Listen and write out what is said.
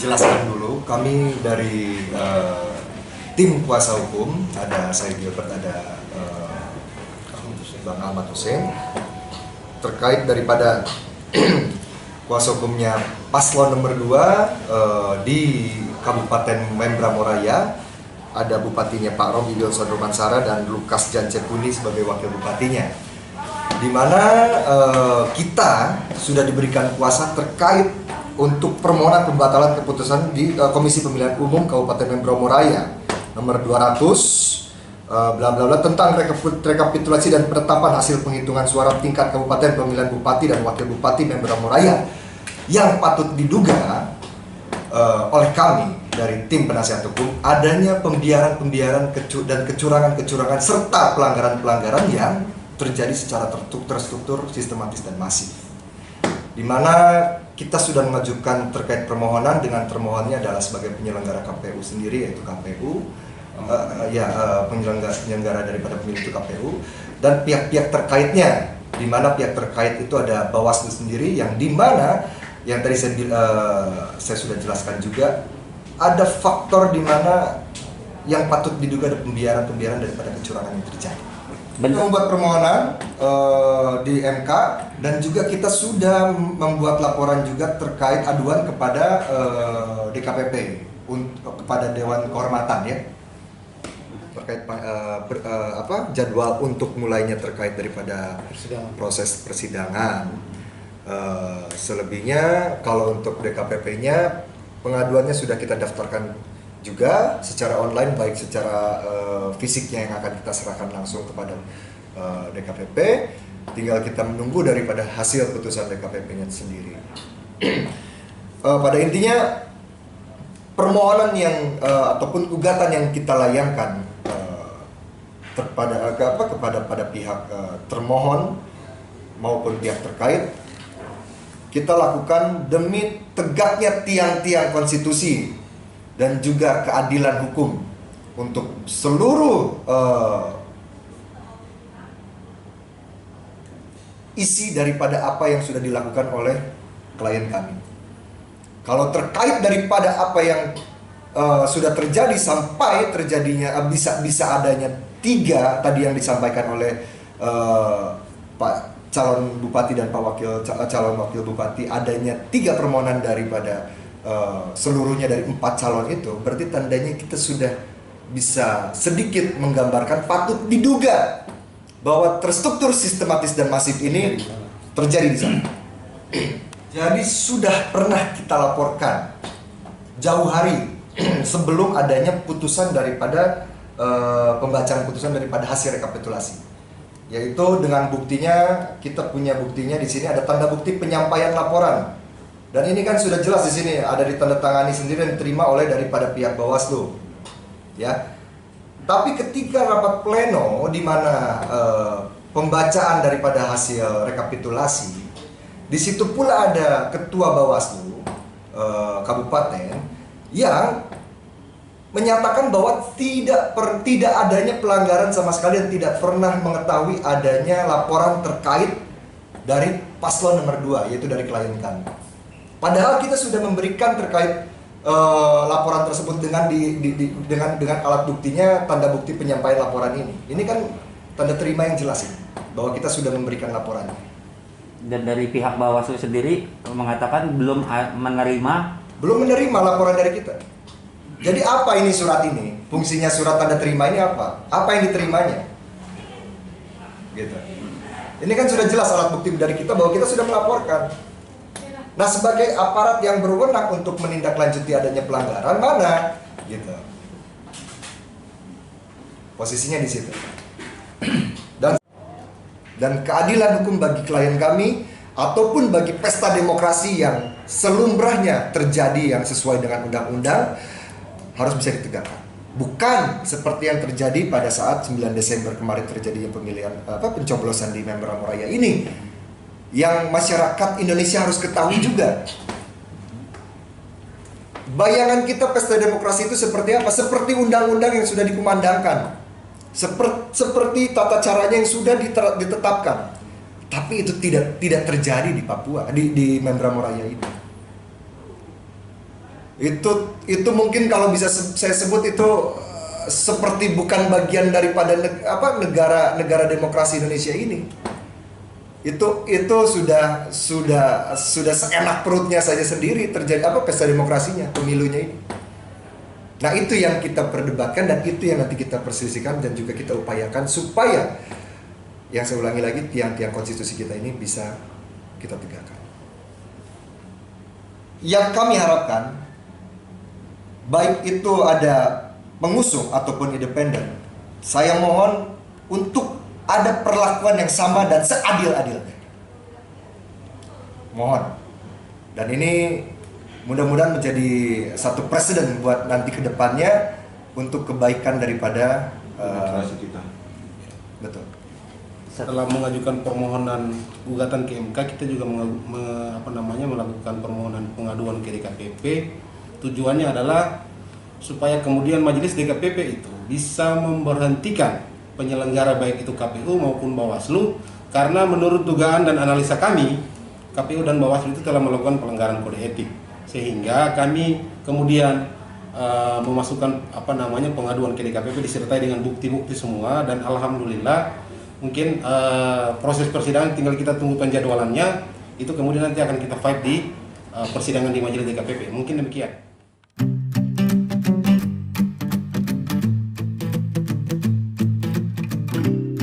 jelaskan dulu, kami dari tim kuasa hukum, ada saya Gilbert, ada Bang Ahmad Hussein, terkait daripada kuasa hukumnya paslon nomor 2 di Kabupaten Membramo Raya, ada bupatinya Pak Robi Wilson Romansara dan Lukas Jancepuni sebagai wakil bupatinya, di mana kita sudah diberikan kuasa terkait untuk permohonan pembatalan keputusan di Komisi Pemilihan Umum Kabupaten Membramo Raya nomor 200 bla bla bla tentang rekapitulasi dan penetapan hasil penghitungan suara tingkat kabupaten pemilihan bupati dan wakil bupati Membramo Raya, yang patut diduga oleh kami dari tim penasihat hukum adanya pembiaran dan kecurangan serta pelanggaran yang terjadi secara terstruktur, sistematis dan masif, di mana kita sudah mengajukan terkait permohonan dengan termohonnya adalah sebagai penyelenggara KPU sendiri, yaitu KPU, penyelenggara daripada pemilu itu KPU, dan pihak-pihak terkaitnya, di mana pihak terkait itu ada Bawaslu sendiri, yang di mana yang tadi saya sudah jelaskan juga ada faktor di mana yang patut diduga ada pembiaran daripada kecurangan yang terjadi. Kita membuat permohonan di MK, dan juga kita sudah membuat laporan juga terkait aduan kepada DKPP, kepada Dewan Kehormatan ya, terkait jadwal untuk mulainya terkait daripada proses persidangan. Selebihnya kalau untuk DKPP-nya pengaduannya sudah kita daftarkan juga secara online, baik secara fisiknya yang akan kita serahkan langsung kepada DKPP, tinggal kita menunggu daripada hasil putusan DKPP-nya sendiri. Pada intinya permohonan yang ataupun gugatan yang kita layangkan kepada pihak termohon maupun pihak terkait, kita lakukan demi tegaknya tiang-tiang konstitusi dan juga keadilan hukum untuk seluruh isi daripada apa yang sudah dilakukan oleh klien kami. Kalau terkait daripada apa yang sudah terjadi sampai terjadinya bisa adanya 3 tadi yang disampaikan oleh Pak calon bupati dan Pak calon wakil bupati, adanya 3 permohonan daripada seluruhnya dari 4 calon itu, berarti tandanya kita sudah bisa sedikit menggambarkan patut diduga bahwa terstruktur, sistematis dan masif ini terjadi di sana. Jadi sudah pernah kita laporkan jauh hari sebelum adanya putusan daripada pembacaan putusan daripada hasil rekapitulasi, yaitu dengan buktinya, kita punya buktinya di sini, ada tanda bukti penyampaian laporan. Dan ini kan sudah jelas di sini, ada ditandatangani sendiri dan diterima oleh daripada pihak Bawaslu. Ya. Tapi ketika rapat pleno di mana pembacaan daripada hasil rekapitulasi, di situ pula ada ketua Bawaslu kabupaten yang menyatakan bahwa tidak adanya pelanggaran sama sekali dan tidak pernah mengetahui adanya laporan terkait dari paslon nomor 2, yaitu dari klien kami. Padahal kita sudah memberikan terkait laporan tersebut dengan alat buktinya, tanda bukti penyampaian laporan ini. Ini kan tanda terima yang jelas ini, bahwa kita sudah memberikan laporan. Dan dari pihak Bawaslu sendiri mengatakan belum menerima laporan dari kita. Jadi apa ini surat ini? Fungsinya surat tanda terima ini apa? Apa yang diterimanya? Gitu. Ini kan sudah jelas alat bukti dari kita bahwa kita sudah melaporkan. Nah, sebagai aparat yang berwenang untuk menindaklanjuti adanya pelanggaran, mana? Gitu. Posisinya di situ. Dan keadilan hukum bagi klien kami ataupun bagi pesta demokrasi yang selumrahnya terjadi yang sesuai dengan undang-undang harus bisa ditegakkan. Bukan seperti yang terjadi pada saat 9 Desember kemarin terjadinya pencoblosan di Membramo Raya ini, yang masyarakat Indonesia harus ketahui juga. Bayangan kita pesta demokrasi itu seperti apa? Seperti undang-undang yang sudah dikumandangkan, seperti tata caranya yang sudah ditetapkan. Tapi itu tidak terjadi di Papua, di Membramo Raya ini. Itu mungkin kalau bisa saya sebut itu seperti bukan bagian daripada negara demokrasi Indonesia ini. Itu sudah seenak perutnya saja sendiri terjadi pesta demokrasinya, pemilunya ini. Nah, itu yang kita perdebatkan dan itu yang nanti kita perselisihkan dan juga kita upayakan supaya yang saya ulangi lagi tiang-tiang konstitusi kita ini bisa kita tegakkan. Yang kami harapkan baik itu ada pengusung ataupun independen, saya mohon untuk ada perlakuan yang sama dan seadil-adilnya. Mohon. Dan ini mudah-mudahan menjadi satu presiden buat nanti ke depannya untuk kebaikan daripada demokrasi kita. Betul. Setelah mengajukan permohonan gugatan ke MK, kita juga melakukan permohonan pengaduan ke DKPP. Tujuannya adalah supaya kemudian majelis DKPP itu bisa memberhentikan penyelenggara baik itu KPU maupun Bawaslu, karena menurut dugaan dan analisa kami, KPU dan Bawaslu itu telah melakukan pelanggaran kode etik, sehingga kami kemudian memasukkan pengaduan ke DKPP disertai dengan bukti-bukti semua, dan alhamdulillah mungkin proses persidangan tinggal kita tunggu penjadwalannya, itu kemudian nanti akan kita fight di persidangan di majelis DKPP. Mungkin demikian.